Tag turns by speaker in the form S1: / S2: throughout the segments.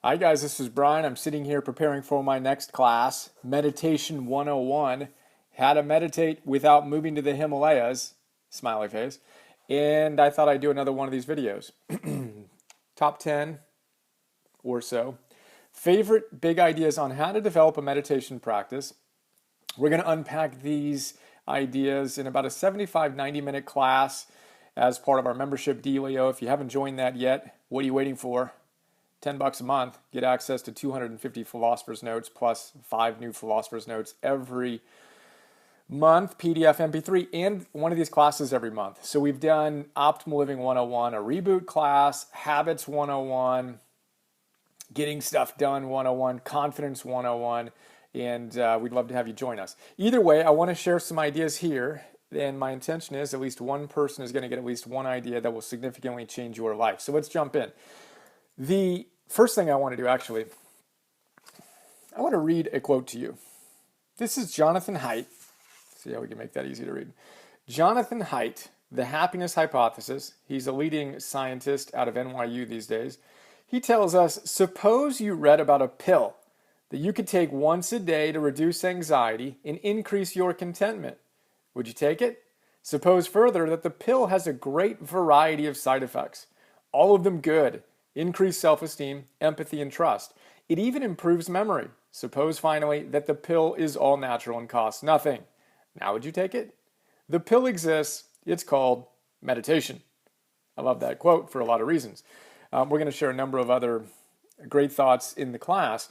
S1: Hi guys, this is Brian. I'm sitting here preparing for my next class, Meditation 101, how to meditate without moving to the Himalayas, smiley face. And I thought I'd do another one of these videos. Top 10 or so. Favorite big ideas on how to develop a meditation practice. We're going to unpack these ideas in about a 90-minute class as part of our membership dealio. If you haven't joined that yet, what are you waiting for? $10 a month, get access to 250 Philosopher's Notes plus 5 new Philosopher's Notes every month, PDF, MP3, and one of these classes every month. So we've done Optimal Living 101, a reboot class, Habits 101, Getting Stuff Done 101, Confidence 101, and we'd love to have you join us. Either way, I want to share some ideas here, and my intention is at least one person is going to get at least one idea that will significantly change your life. So let's jump in. The first thing I want to do, actually, I want to read a quote to you. This is Jonathan Haidt. See how we can make that easy to read. Jonathan Haidt, The Happiness Hypothesis. He's a leading scientist out of NYU these days. He tells us, suppose you read about a pill that you could take once a day to reduce anxiety and increase your contentment. Would you take it? Suppose further that the pill has a great variety of side effects, all of them good. Increased self-esteem, empathy, and trust. It even improves memory. Suppose finally that the pill is all natural and costs nothing. Now would you take it? The pill exists. It's called meditation. I love that quote for a lot of reasons. We're going to share a number of other great thoughts in the class.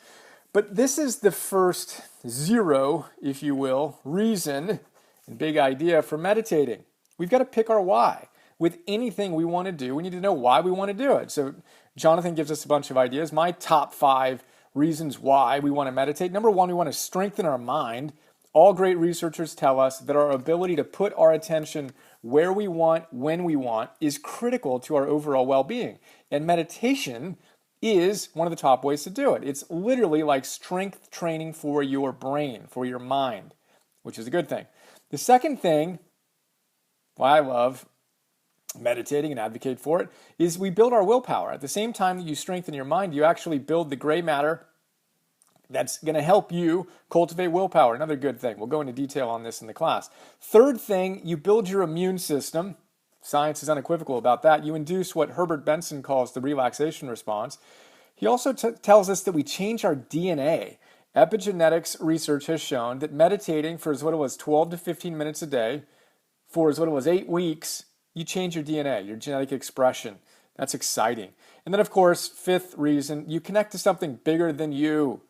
S1: But this is the first zero, if you will, reason and big idea for meditating. We've got to pick our why. With anything we want to do, we need to know why we want to do it. So Jonathan gives us a bunch of ideas. My top 5 reasons why we want to meditate. Number 1, we want to strengthen our mind. All great researchers tell us that our ability to put our attention where we want, when we want, is critical to our overall well-being. And meditation is one of the top ways to do it. It's literally like strength training for your brain, for your mind, which is a good thing. The second thing, why I love meditating and advocate for it, is we build our willpower. At the same time that you strengthen your mind, you actually build the gray matter that's going to help you cultivate willpower. Another good thing. We'll go into detail on this in the class. Third thing, you build your immune system. Science is unequivocal about that. You induce what Herbert Benson calls the relaxation response. He also tells us that we change our DNA. Epigenetics research has shown that meditating for as little as 12 to 15 minutes a day, for as little as 8 weeks, you change your DNA, your genetic expression. That's exciting. And then, of course, fifth reason, you connect to something bigger than you,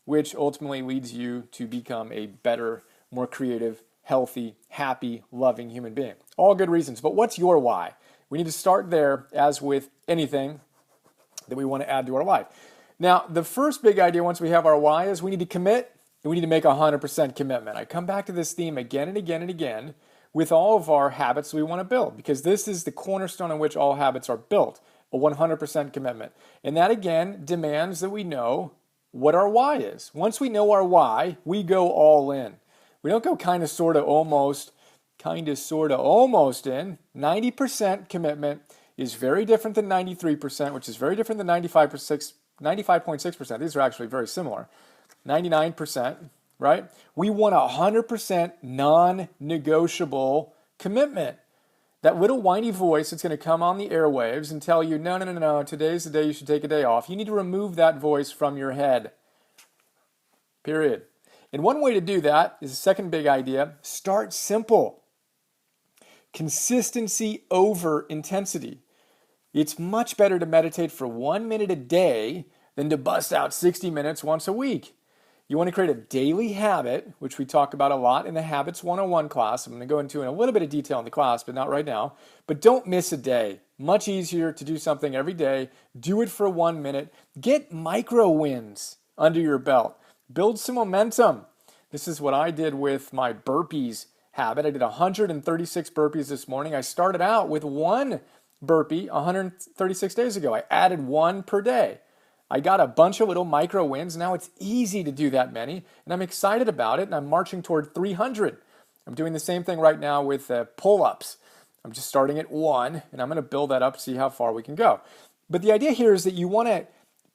S1: which ultimately leads you to become a better, more creative, healthy, happy, loving human being. All good reasons. But what's your why? We need to start there, as with anything that we want to add to our life. Now, the first big idea once we have our why is we need to commit, and we need to make 100% commitment. I come back to this theme again and again and again with all of our habits we want to build, because this is the cornerstone on which all habits are built, a 100% commitment. And that, again, demands that we know what our why is. Once we know our why, we go all in. We don't go kind of, sort of, almost in. 90% commitment is very different than 93%, which is very different than 95.6%. These are actually very similar. 99%. Right? We want 100% non-negotiable commitment. That little whiny voice that's going to come on the airwaves and tell you, no, today's the day you should take a day off. You need to remove that voice from your head. Period. And one way to do that is the second big idea. Start simple. Consistency over intensity. It's much better to meditate for 1 minute a day than to bust out 60 minutes once a week. You want to create a daily habit, which we talk about a lot in the Habits 101 class. I'm going to go into in a little bit of detail in the class, but not right now. But don't miss a day. Much easier to do something every day. Do it for 1 minute. Get micro wins under your belt. Build some momentum. This is what I did with my burpees habit. I did 136 burpees this morning. I started out with 1 burpee 136 days ago. I added 1 per day. I got a bunch of little micro wins. Now it's easy to do that many, and I'm excited about it, and I'm marching toward 300. I'm doing the same thing right now with pull-ups. I'm just starting at 1, and I'm going to build that up, see how far we can go. But the idea here is that you want to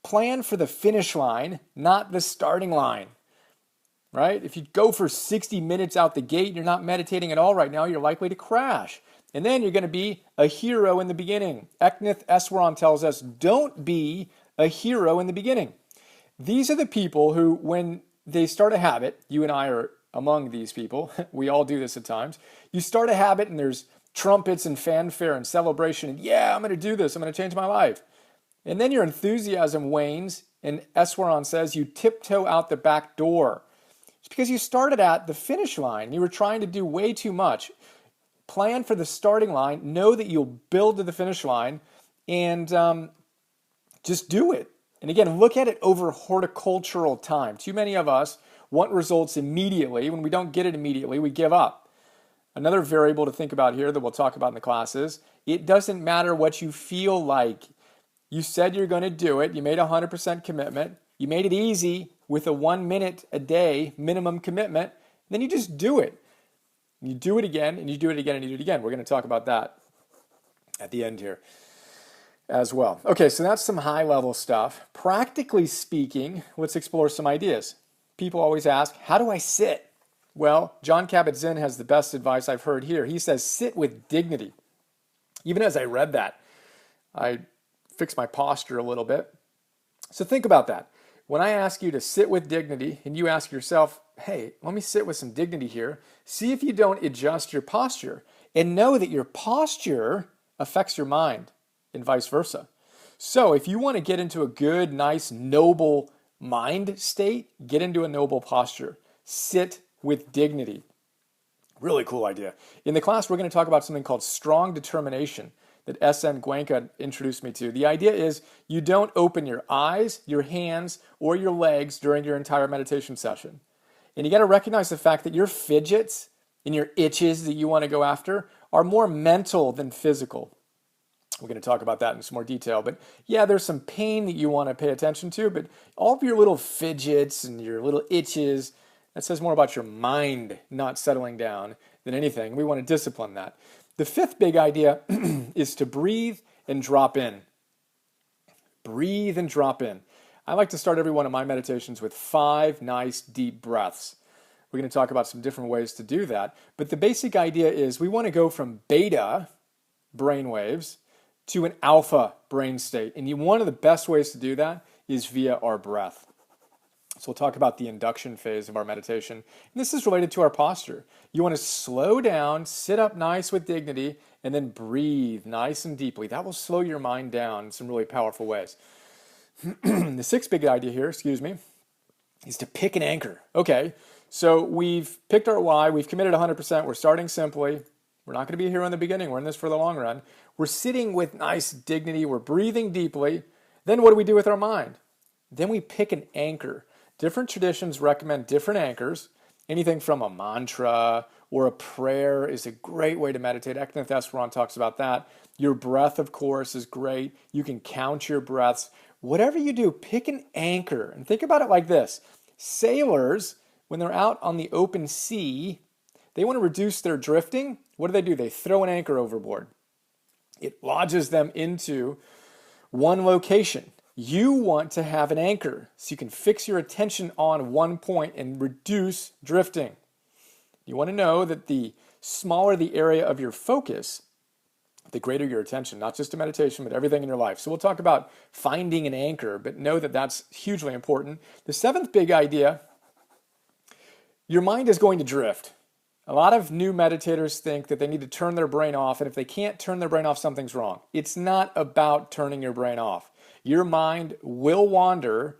S1: Plan for the finish line, not the starting line, right? If you go for 60 minutes out the gate, you're not meditating at all right now, you're likely to crash. And then you're going to be a hero in the beginning. Eknath Eswaran tells us, don't be a hero in the beginning. These are the people who, when they start a habit, you and I are among these people, we all do this at times, you start a habit and there's trumpets and fanfare and celebration, and yeah, I'm going to do this, I'm going to change my life. And then your enthusiasm wanes, and Eswaran says you tiptoe out the back door. It's because you started at the finish line. You were trying to do way too much. Plan for the starting line, know that you'll build to the finish line, and just do it. And again, look at it over horticultural time. Too many of us want results immediately. When we don't get it immediately, we give up. Another variable to think about here that we'll talk about in the classes, it doesn't matter what you feel like. You said you're going to do it. You made a 100% commitment. You made it easy with a 1 minute a day minimum commitment. Then you just do it. You do it again, and you do it again, and you do it again. We're going to talk about that at the end here as well. Okay, so that's some high-level stuff. Practically speaking, let's explore some ideas. People always ask, how do I sit? Well, Jon Kabat-Zinn has the best advice I've heard here. He says, sit with dignity. Even as I read that, I fixed my posture a little bit. So think about that. When I ask you to sit with dignity, and you ask yourself, hey, let me sit with some dignity here, see if you don't adjust your posture, and know that your posture affects your mind, and vice versa. So if you want to get into a good, nice, noble mind state, get into a noble posture. Sit with dignity. Really cool idea. In the class, we're going to talk about something called strong determination that S.N. Gwenka introduced me to. The idea is you don't open your eyes, your hands, or your legs during your entire meditation session. And you got to recognize the fact that your fidgets and your itches that you want to go after are more mental than physical. We're going to talk about that in some more detail. But yeah, there's some pain that you want to pay attention to, but all of your little fidgets and your little itches, that says more about your mind not settling down than anything. We want to discipline that. The fifth big idea is to breathe and drop in. Breathe and drop in. I like to start every one of my meditations with 5 nice deep breaths. We're going to talk about some different ways to do that. But the basic idea is we want to go from beta brain waves to an alpha brain state. And one of the best ways to do that is via our breath. So we'll talk about the induction phase of our meditation. And this is related to our posture. You want to slow down, sit up nice with dignity, and then breathe nice and deeply. That will slow your mind down in some really powerful ways. The sixth big idea here, is to pick an anchor. Okay, so we've picked our why. We've committed 100%. We're starting simply. We're not going to be here in the beginning. We're in this for the long run. We're sitting with nice dignity. We're breathing deeply. Then what do we do with our mind? Then we pick an anchor. Different traditions recommend different anchors. Anything from a mantra or a prayer is a great way to meditate. Eknath Eswaran talks about that. Your breath, of course, is great. You can count your breaths. Whatever you do, pick an anchor. And think about it like this. Sailors, when they're out on the open sea, they want to reduce their drifting. What do? They throw an anchor overboard. It lodges them into one location. You want to have an anchor so you can fix your attention on one point and reduce drifting. You want to know that the smaller the area of your focus, the greater your attention, not just to meditation, but everything in your life. So we'll talk about finding an anchor, but know that that's hugely important. The seventh big idea, your mind is going to drift. A lot of new meditators think that they need to turn their brain off, and if they can't turn their brain off, something's wrong. It's not about turning your brain off. Your mind will wander,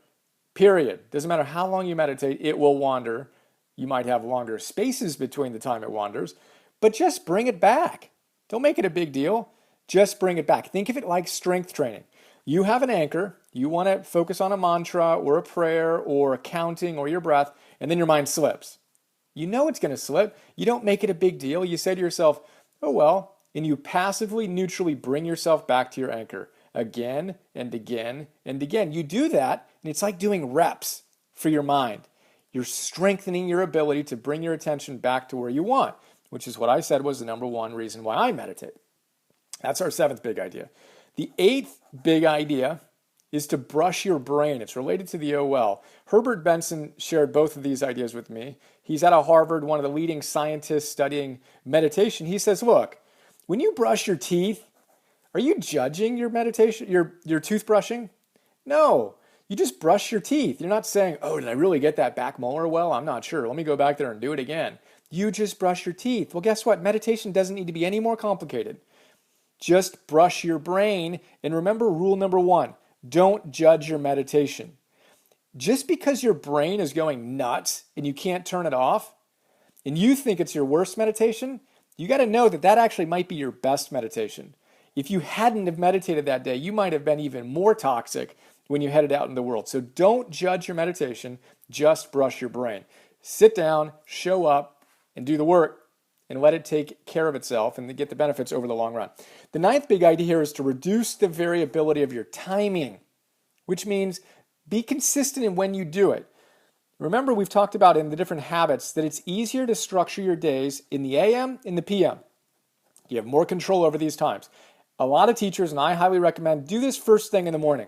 S1: period. Doesn't matter how long you meditate, it will wander. You might have longer spaces between the time it wanders, but just bring it back. Don't make it a big deal. Just bring it back. Think of it like strength training. You have an anchor. You want to focus on a mantra or a prayer or a counting or your breath, and then your mind slips. You know it's going to slip. You don't make it a big deal. You say to yourself, oh well, and you passively, neutrally bring yourself back to your anchor again and again and again. You do that, and it's like doing reps for your mind. You're strengthening your ability to bring your attention back to where you want, which is what I said was the number one reason why I meditate. That's our seventh big idea. The eighth big idea is to brush your brain. It's related to the OL. Herbert Benson shared both of these ideas with me. He's out of Harvard, one of the leading scientists studying meditation. He says, look, when you brush your teeth, are you judging your meditation, your toothbrushing? No, you just brush your teeth. You're not saying, oh, did I really get that back molar well? I'm not sure. Let me go back there and do it again. You just brush your teeth. Well, guess what? Meditation doesn't need to be any more complicated. Just brush your brain. And remember rule number 1, don't judge your meditation. Just because your brain is going nuts and you can't turn it off, and you think it's your worst meditation, you got to know that that actually might be your best meditation. If you hadn't have meditated that day, you might have been even more toxic when you headed out in the world. So don't judge your meditation, just brush your brain. Sit down, show up, and do the work, and let it take care of itself and get the benefits over the long run. The 9th big idea here is to reduce the variability of your timing, which means be consistent in when you do it. Remember, we've talked about in the different habits that it's easier to structure your days in the AM and the PM. You have more control over these times. A lot of teachers, and I highly recommend, do this first thing in the morning.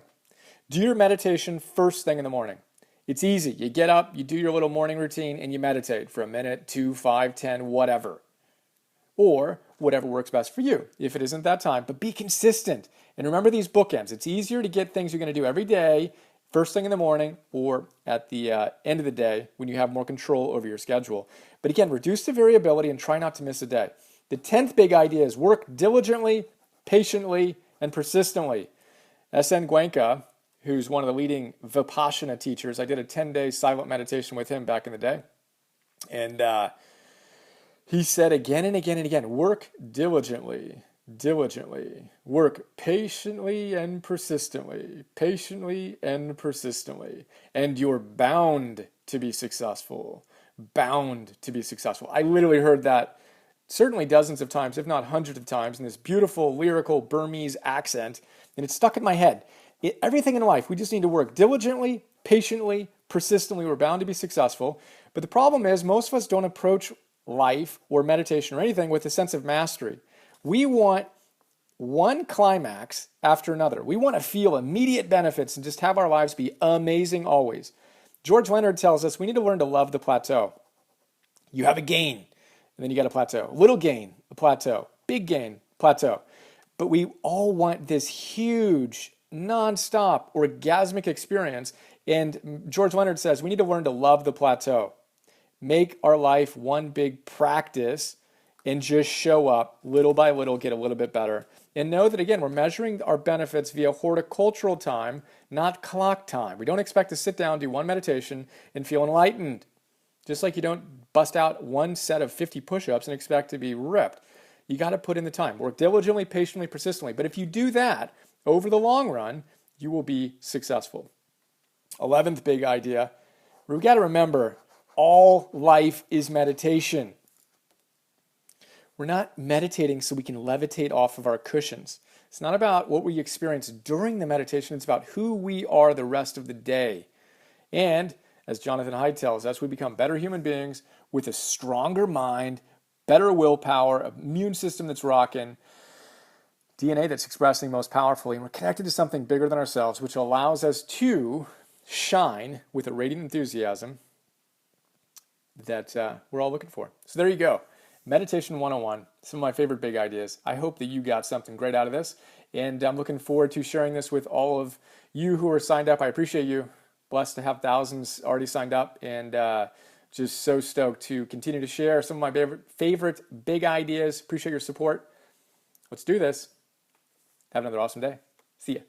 S1: Do your meditation first thing in the morning. It's easy. You get up, you do your little morning routine, and you meditate for a minute, 2, 5, 10, whatever. Or whatever works best for you, if it isn't that time. But be consistent. And remember these bookends. It's easier to get things you're going to do every day, first thing in the morning, or at the end of the day when you have more control over your schedule. But again, reduce the variability and try not to miss a day. The 10th big idea is work diligently, patiently, and persistently. S.N. Goenka, who's one of the leading Vipassana teachers, I did a 10-day silent meditation with him back in the day. And he said again and again and again, work diligently, work patiently and persistently, and you're bound to be successful, I literally heard that certainly dozens of times, if not hundreds of times, in this beautiful, lyrical Burmese accent, and it's stuck in my head. Everything in life, we just need to work diligently, patiently, persistently. We're bound to be successful. But the problem is most of us don't approach life or meditation or anything with a sense of mastery. We want one climax after another. We want to feel immediate benefits and just have our lives be amazing always. George Leonard tells us we need to learn to love the plateau. You have a gain, and then you got a plateau. Little gain, a plateau. Big gain, plateau. But we all want this huge, non-stop, orgasmic experience. And George Leonard says we need to learn to love the plateau. Make our life one big practice and just show up little by little, get a little bit better. And know that, again, we're measuring our benefits via horticultural time, not clock time. We don't expect to sit down, do one meditation, and feel enlightened. Just like you don't bust out one set of 50 push-ups and expect to be ripped. You got to put in the time. Work diligently, patiently, persistently. But if you do that, over the long run, you will be successful. 11th big idea, we've got to remember, all life is meditation. We're not meditating so we can levitate off of our cushions. It's not about what we experience during the meditation. It's about who we are the rest of the day. And as Jonathan Haidt tells us, we become better human beings with a stronger mind, better willpower, an immune system that's rocking, DNA that's expressing most powerfully, and we're connected to something bigger than ourselves, which allows us to shine with a radiant enthusiasm that we're all looking for. So there you go. Meditation 101, some of my favorite big ideas. I hope that you got something great out of this, and I'm looking forward to sharing this with all of you who are signed up. I appreciate you. Blessed to have thousands already signed up, and just so stoked to continue to share some of my favorite big ideas. Appreciate your support. Let's do this. Have another awesome day. See ya.